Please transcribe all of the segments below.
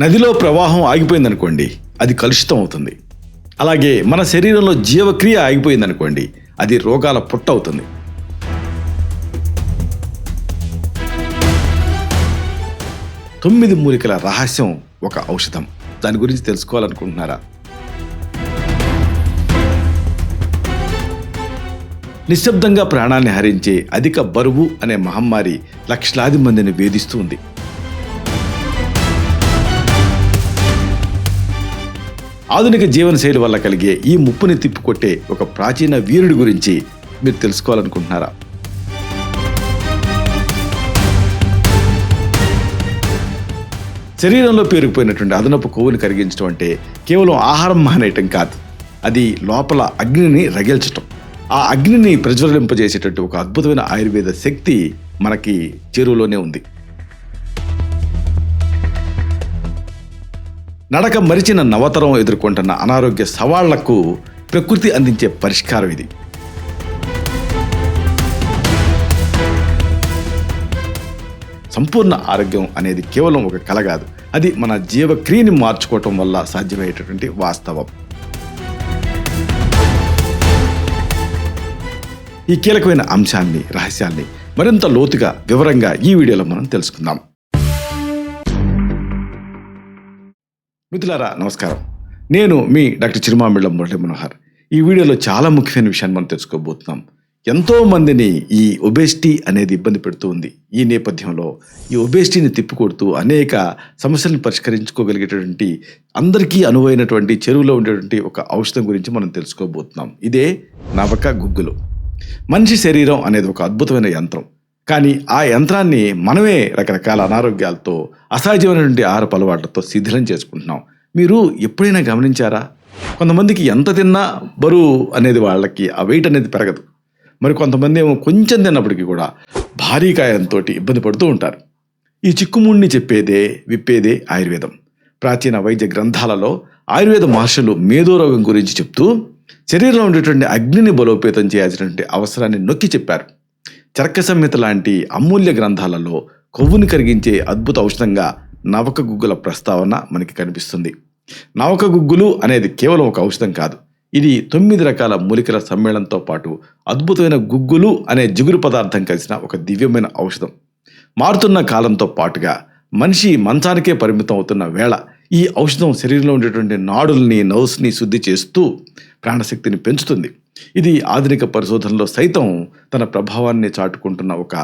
నదిలో ప్రవాహం ఆగిపోయిందనుకోండి, అది కలుషితం అవుతుంది. అలాగే మన శరీరంలో జీవక్రియ ఆగిపోయిందనుకోండి, అది రోగాల పుట్ట అవుతుంది. తొమ్మిది మూలికల రహస్యం ఒక ఔషధం. దాని గురించి తెలుసుకోవాలనుకుంటున్నారా? నిశ్శబ్దంగా ప్రాణాన్ని హరించే అధిక బరువు అనే మహమ్మారి లక్షలాది మందిని వేధిస్తూ ఉంది. ఆధునిక జీవనశైలి వల్ల కలిగే ఈ ముప్పుని తిప్పికొట్టే ఒక ప్రాచీన వీరుడి గురించి మీరు తెలుసుకోవాలనుకుంటున్నారా? శరీరంలో పేరుకుపోయినటువంటి అదనపు కొవ్వుని కరిగించడం అంటే కేవలం ఆహారం మానేయటం కాదు, అది లోపల అగ్నిని రగిల్చటం. ఆ అగ్నిని ప్రజ్వలింపజేసేటట్టు ఒక అద్భుతమైన ఆయుర్వేద శక్తి మనకి చెరువులోనే ఉంది. నడక మరిచిన నవతరం ఎదుర్కొంటున్న అనారోగ్య సవాళ్లకు ప్రకృతి అందించే పరిష్కారం ఇది. సంపూర్ణ ఆరోగ్యం అనేది కేవలం ఒక కల కాదు, అది మన జీవక్రియని మార్చుకోవటం వల్ల సాధ్యమయ్యేటటువంటి వాస్తవం. ఈ కీలకమైన అంశాన్ని, రహస్యాన్ని మరింత లోతుగా, వివరంగా ఈ వీడియోలో మనం తెలుసుకుందాం. మిత్రులారా నమస్కారం, నేను మీ డాక్టర్ చిరుమామిళ్ళ మురళీ మనోహర్. ఈ వీడియోలో చాలా ముఖ్యమైన విషయాన్ని మనం తెలుసుకోబోతున్నాం. ఎంతో మందిని ఈ ఒబేసిటీ అనేది ఇబ్బంది పెడుతూ ఉంది. ఈ నేపథ్యంలో ఈ ఒబేసిటీని తిప్పికొడుతూ అనేక సమస్యలను పరిష్కరించుకోగలిగేటటువంటి, అందరికీ అనువైనటువంటి, చెరువులో ఉండేటువంటి ఒక ఔషధం గురించి మనం తెలుసుకోబోతున్నాం. ఇదే నవక గుగ్గులు. మనిషి శరీరం అనేది ఒక అద్భుతమైన యంత్రం. కానీ ఆ యంత్రాన్ని మనమే రకరకాల అనారోగ్యాలతో, అసహజమైనటువంటి ఆహారపు అలవాట్లతో శిథిలం చేసుకుంటున్నాం. మీరు ఎప్పుడైనా గమనించారా? కొంతమందికి ఎంత తిన్నా బరువు అనేది వాళ్ళకి ఆ వెయిట్ అనేది పెరగదు. మరి కొంతమంది ఏమో కొంచెం తిన్నప్పటికీ కూడా భారీ కాయంతో ఇబ్బంది పడుతూ ఉంటారు. ఈ చిక్కుముడిని విప్పేదే ఆయుర్వేదం. ప్రాచీన వైద్య గ్రంథాలలో ఆయుర్వేద మహర్షులు మేధోరోగం గురించి చెప్తూ శరీరంలో ఉండేటువంటి అగ్నిని బలోపేతం చేయాల్సినటువంటి అవసరాన్ని నొక్కి చెప్పారు. చరక సంహిత లాంటి అమూల్య గ్రంథాలలో కొవ్వుని కరిగించే అద్భుత ఔషధంగా నవక గుగ్గుల ప్రస్తావన మనకి కనిపిస్తుంది. నవక గుగ్గులు అనేది కేవలం ఒక ఔషధం కాదు, ఇది 9 రకాల మూలికల సమ్మేళనంతో పాటు అద్భుతమైన గుగ్గులు అనే జిగురు పదార్థం కలిసిన ఒక దివ్యమైన ఔషధం. మారుతున్న కాలంతో పాటుగా మనిషి మంచానికే పరిమితం అవుతున్న వేళ ఈ ఔషధం శరీరంలో ఉండేటువంటి నాడుల్ని, నర్వ్స్ని శుద్ధి చేస్తూ ప్రాణశక్తిని పెంచుతుంది. ఇది ఆధునిక పరిశోధనలో సైతం తన ప్రభావాన్ని చాటుకుంటున్న ఒక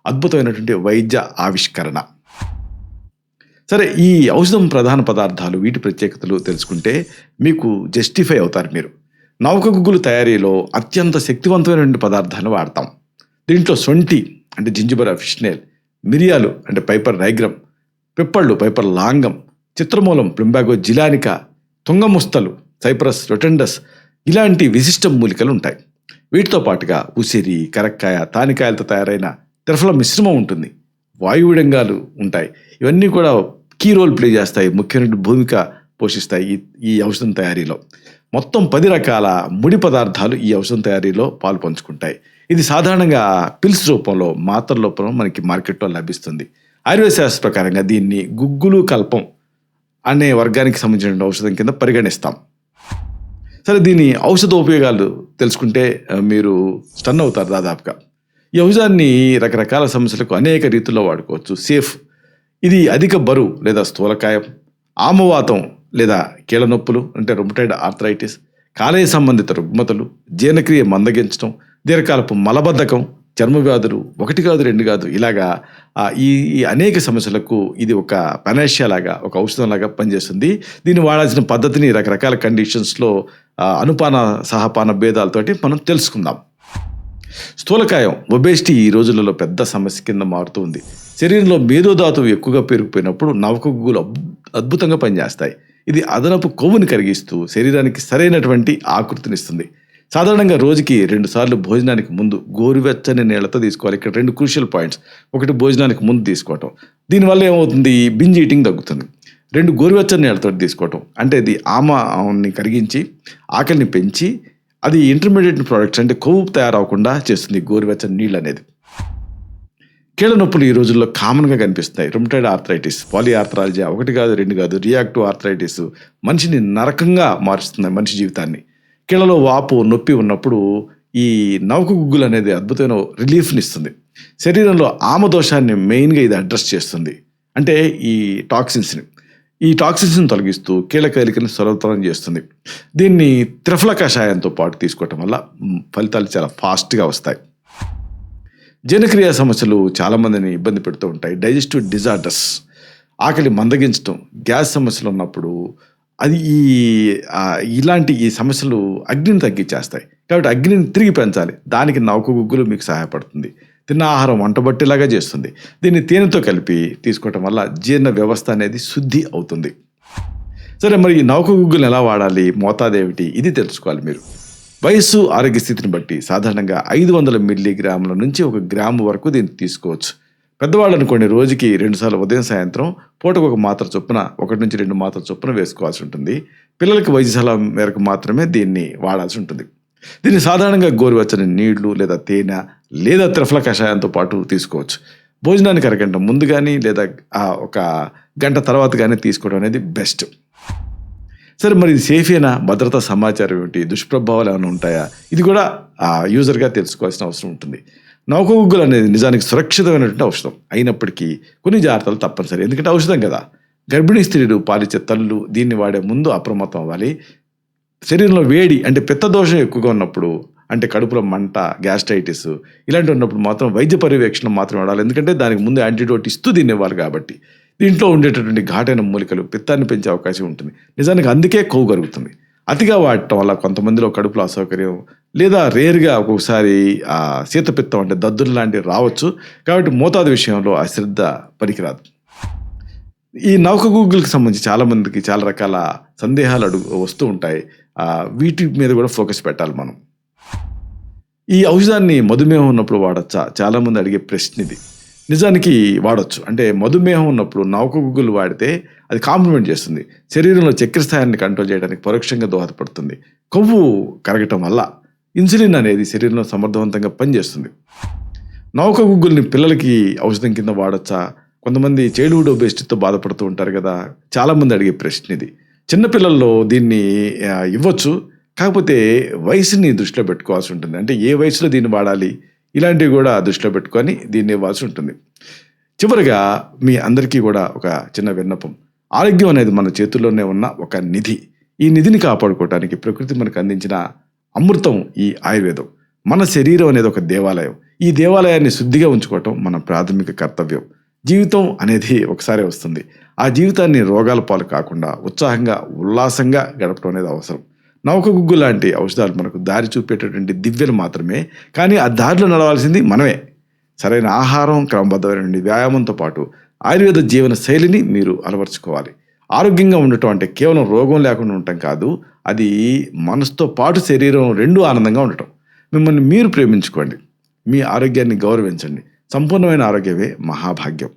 అద్భుతమైనటువంటి వైద్య ఆవిష్కరణ. సరే, ఈ ఔషధం ప్రధాన పదార్థాలు, వీటి ప్రత్యేకతలు తెలుసుకుంటే మీకు జస్టిఫై అవుతారు మీరు. నవక గుగ్గులు తయారీలో అత్యంత శక్తివంతమైనటువంటి పదార్థాలను వాడతాం. దీంట్లో సొంఠి అంటే జింజిబర్ అఫిషనల్, మిరియాలు అంటే పైపర్ నైగ్రమ్, పిప్పళ్ళు పైపర్ లాంగం, చిత్రమూలం ప్లింబాగో జిలానికా, తుంగముస్తలు సైప్రస్ రొటెండస్ ఇలాంటి విశిష్ట మూలికలు ఉంటాయి. వీటితో పాటుగా ఉసిరి, కరక్కాయ, తానికాయలతో తయారైన త్రిఫల మిశ్రమం ఉంటుంది. వాయువిడంగాలు ఉంటాయి. ఇవన్నీ కూడా కీ రోల్ ప్లే చేస్తాయి, ముఖ్యమైన భూమిక పోషిస్తాయి ఈ ఔషధం తయారీలో. మొత్తం 10 రకాల ముడి పదార్థాలు ఈ ఔషధం తయారీలో పాలు పంచుకుంటాయి. ఇది సాధారణంగా పిల్స్ రూపంలో, మాత్రల రూపంలో మనకి మార్కెట్లో లభిస్తుంది. ఆయుర్వేద శాస్త్ర ప్రకారంగా దీన్ని గుగ్గులు కల్పం అనే వర్గానికి సంబంధించిన ఔషధం కింద పరిగణిస్తాం. సరే, దీని ఔషధ ఉపయోగాలు తెలుసుకుంటే మీరు స్టన్ అవుతారు దాదాపుగా. ఈ ఔషధాన్ని రకరకాల సమస్యలకు అనేక రీతుల్లో వాడుకోవచ్చు. సేఫ్, ఇది అధిక బరువు లేదా స్థూలకాయం, ఆమవాతం లేదా కీళ్ళ నొప్పులు అంటే రుమటైడ్ ఆర్థరైటిస్, కాలేయ సంబంధిత రుగ్మతలు, జీర్ణక్రియ మందగించడం, దీర్ఘకాలపు మలబద్ధకం, చర్మ వ్యాధులు, 1 కాదు 2 కాదు, ఇలాగా ఈ అనేక సమస్యలకు ఇది ఒక పనేషియా లాగా, ఒక ఔషధం లాగా పనిచేస్తుంది. దీన్ని వాడాల్సిన పద్ధతిని రకరకాల కండిషన్స్లో అనుపాన సహపాన భేదాలతోటి మనం తెలుసుకుందాం. స్థూలకాయం, ఒబేసిటీ ఈ రోజులలో పెద్ద సమస్య కింద మారుతూ ఉంది. శరీరంలో మేధోధాతువు ఎక్కువగా పెరిగిపోయినప్పుడు నవక గుగ్గులు అద్భుతంగా పనిచేస్తాయి. ఇది అదనపు కొవ్వుని కరిగిస్తూ శరీరానికి సరైనటువంటి ఆకృతినిస్తుంది. సాధారణంగా రోజుకి 2 సార్లు భోజనానికి ముందు గోరువెచ్చని నీళ్లతో తీసుకోవాలి. ఇక్కడ 2 క్రూషియల్ పాయింట్స్. ఒకటి, భోజనానికి ముందు తీసుకోవటం. దీనివల్ల ఏమవుతుంది? బింజ్ ఈటింగ్ తగ్గుతుంది. 2 గోరువెచ్చని నీళ్ళతో తీసుకోవటం అంటే ఇది ఆమాన్ని కరిగించి ఆకలిని పెంచి అది ఇంటర్మీడియట్ ప్రోడక్ట్స్ అంటే కొవ్వు తయారవకుండా చేస్తుంది గోరువెచ్చని నీళ్ళు అనేది. కీళ్ళ నొప్పులు ఈ రోజుల్లో కామన్గా కనిపిస్తాయి. రుమటైడ్ ఆర్థరైటిస్, పాలిఆర్థరాలజియా, ఒకటి కాదు రెండు కాదు, రియాక్టివ్ ఆర్థరైటిస్ మనిషిని నరకంగా మారుస్తుంది మనిషి జీవితాన్ని. కీళ్ళలో వాపు నొప్పి ఉన్నప్పుడు ఈ నవక గుగ్గులు అనేది అద్భుతమైన రిలీఫ్ని ఇస్తుంది. శరీరంలో ఆమదోషాన్ని మెయిన్గా ఇది అడ్రస్ చేస్తుంది. అంటే ఈ టాక్సిన్స్ని తొలగిస్తూ కీళ్ళ కదలికలను సులభతరం చేస్తుంది. దీన్ని త్రిఫల కషాయంతో పాటు తీసుకోవటం వల్ల ఫలితాలు చాలా ఫాస్ట్గా వస్తాయి. జీర్ణక్రియ సమస్యలు చాలామందిని ఇబ్బంది పెడుతూ ఉంటాయి. డైజెస్టివ్ డిజార్డర్స్, ఆకలి మందగించడం, గ్యాస్ సమస్యలు ఉన్నప్పుడు అది ఇలాంటి ఈ సమస్యలు అగ్నిని తగ్గించేస్తాయి. కాబట్టి అగ్నిని తిరిగి పెంచాలి. దానికి నవక గుగ్గులు మీకు సహాయపడుతుంది. తిన్న ఆహారం వంటబట్టేలాగా చేస్తుంది. దీన్ని తేనెతో కలిపి తీసుకోవటం వల్ల జీర్ణ వ్యవస్థ అనేది శుద్ధి అవుతుంది. సరే, మరి ఈ నవక గుగ్గులు ఎలా వాడాలి, మోతాదు ఏమిటి, ఇది తెలుసుకోవాలి మీరు. వయస్సు, ఆరోగ్య స్థితిని బట్టి సాధారణంగా 500 మిల్లీగ్రాముల నుంచి 1 గ్రాము వరకు దీన్ని తీసుకోవచ్చు. పెద్దవాళ్ళు అనుకోండి, రోజుకి 2 సార్లు ఉదయం సాయంత్రం పూటకు 1 మాత్ర చొప్పున 1 నుంచి 2 మాత్రల చొప్పున వేసుకోవాల్సి ఉంటుంది. పిల్లలకి వైద్య సలహా మేరకు మాత్రమే దీన్ని వాడాల్సి ఉంటుంది. దీన్ని సాధారణంగా గోరువెచ్చని నీళ్లు లేదా తేనె లేదా త్రిఫల కషాయంతో పాటు తీసుకోవచ్చు. భోజనానికి అరగంట ముందు కానీ లేదా 1 గంట తర్వాత కానీ తీసుకోవడం అనేది బెస్ట్. సరే, మరి ఇది సేఫేనా, భద్రతా సమాచారం ఏమిటి, దుష్ప్రభావాలు ఏమైనా ఉంటాయా, ఇది కూడా యూజర్గా తెలుసుకోవాల్సిన అవసరం ఉంటుంది. నవక గుగ్గులు అనేది నిజానికి సురక్షితమైనటువంటి ఔషధం అయినప్పటికీ కొన్ని జాగ్రత్తలు తప్పనిసరి. ఎందుకంటే ఔషధం కదా. గర్భిణీ స్త్రీలు, పాలిచ్చే తల్లులు దీన్ని వాడే ముందు అప్రమత్తం అవ్వాలి. శరీరంలో వేడి అంటే పిత్తదోషం ఎక్కువగా ఉన్నప్పుడు, అంటే కడుపులో మంట, గ్యాస్ట్రైటిస్ ఇలాంటివి ఉన్నప్పుడు మాత్రం వైద్య పర్యవేక్షణ మాత్రం వాడాలి. ఎందుకంటే దానికి ముందు యాంటీడోట్ ఇస్తూ దీన్ని ఇవ్వాలి. కాబట్టి దీంట్లో ఉండేటటువంటి ఘాటైన మూలికలు పిత్తాన్ని పెంచే అవకాశం ఉంటుంది. నిజానికి అందుకే కొవ్వు కరుగుతుంది. అతిగా వాడటం వల్ల కొంతమందిలో కడుపులో అసౌకర్యం లేదా రేర్గా ఒక్కొక్కసారి శీతపిత్తం అంటే దద్దులు లాంటివి రావచ్చు. కాబట్టి మోతాదు విషయంలో అశ్రద్ధ పనికిరాదు. ఈ నవక గుగ్గులకు సంబంధించి చాలామందికి చాలా రకాల సందేహాలు వస్తూ ఉంటాయి. వీటి మీద కూడా ఫోకస్ పెట్టాలి మనం. ఈ ఔషధాన్ని మధుమేహం ఉన్నప్పుడు వాడచ్చా, చాలామంది అడిగే ప్రశ్న ఇది. నిజానికి వాడచ్చు. అంటే మధుమేహం ఉన్నప్పుడు నవక గుగ్గులు వాడితే అది కాంప్లిమెంట్ చేస్తుంది. శరీరంలో చక్కెర స్థాయిని కంట్రోల్ చేయడానికి పరోక్షంగా దోహదపడుతుంది. కొవ్వు కరగటం వల్ల ఇన్సులిన్ అనేది శరీరంలో సమర్థవంతంగా పనిచేస్తుంది. నవక గుగ్గుల్ని పిల్లలకి ఔషధం కింద వాడచ్చా, కొంతమంది చైల్డ్హుడ్ ఒబేసిటీతో బాధపడుతూ ఉంటారు కదా, చాలామంది అడిగే ప్రశ్న ఇది. చిన్నపిల్లల్లో దీన్ని ఇవ్వచ్చు, కాకపోతే వయసుని దృష్టిలో పెట్టుకోవాల్సి ఉంటుంది. అంటే ఏ వయసులో దీన్ని వాడాలి, ఇలాంటివి కూడా దృష్టిలో పెట్టుకొని దీన్ని ఇవ్వాల్సి ఉంటుంది. చివరిగా మీ అందరికీ కూడా ఒక చిన్న విన్నపం. ఆరోగ్యం అనేది మన చేతుల్లోనే ఉన్న ఒక నిధి. ఈ నిధిని కాపాడుకోవడానికి ప్రకృతి మనకు అందించిన అమృతం ఈ ఆయుర్వేదం. మన శరీరం అనేది ఒక దేవాలయం. ఈ దేవాలయాన్ని శుద్ధిగా ఉంచుకోవటం మన ప్రాథమిక కర్తవ్యం. జీవితం అనేది ఒకసారి వస్తుంది. ఆ జీవితాన్ని రోగాల పాలు కాకుండా ఉత్సాహంగా, ఉల్లాసంగా గడపడం అనేది అవసరం. నవక గుగ్గు లాంటి ఔషధాలు మనకు దారి చూపేటటువంటి దివ్యలు మాత్రమే, కానీ ఆ దారిలో నడవాల్సింది మనమే. సరైన ఆహారం, క్రమబద్ధమైన వ్యాయామంతో పాటు ఆయుర్వేద జీవన శైలిని మీరు అలవర్చుకోవాలి. ఆరోగ్యంగా ఉండటం అంటే కేవలం రోగం లేకుండా ఉండటం కాదు, అది మనసుతో పాటు శరీరం రెండూ ఆనందంగా ఉండటం. మిమ్మల్ని మీరు ప్రేమించుకోండి, మీ ఆరోగ్యాన్ని గౌరవించండి. సంపూర్ణమైన ఆరోగ్యమే మహాభాగ్యం.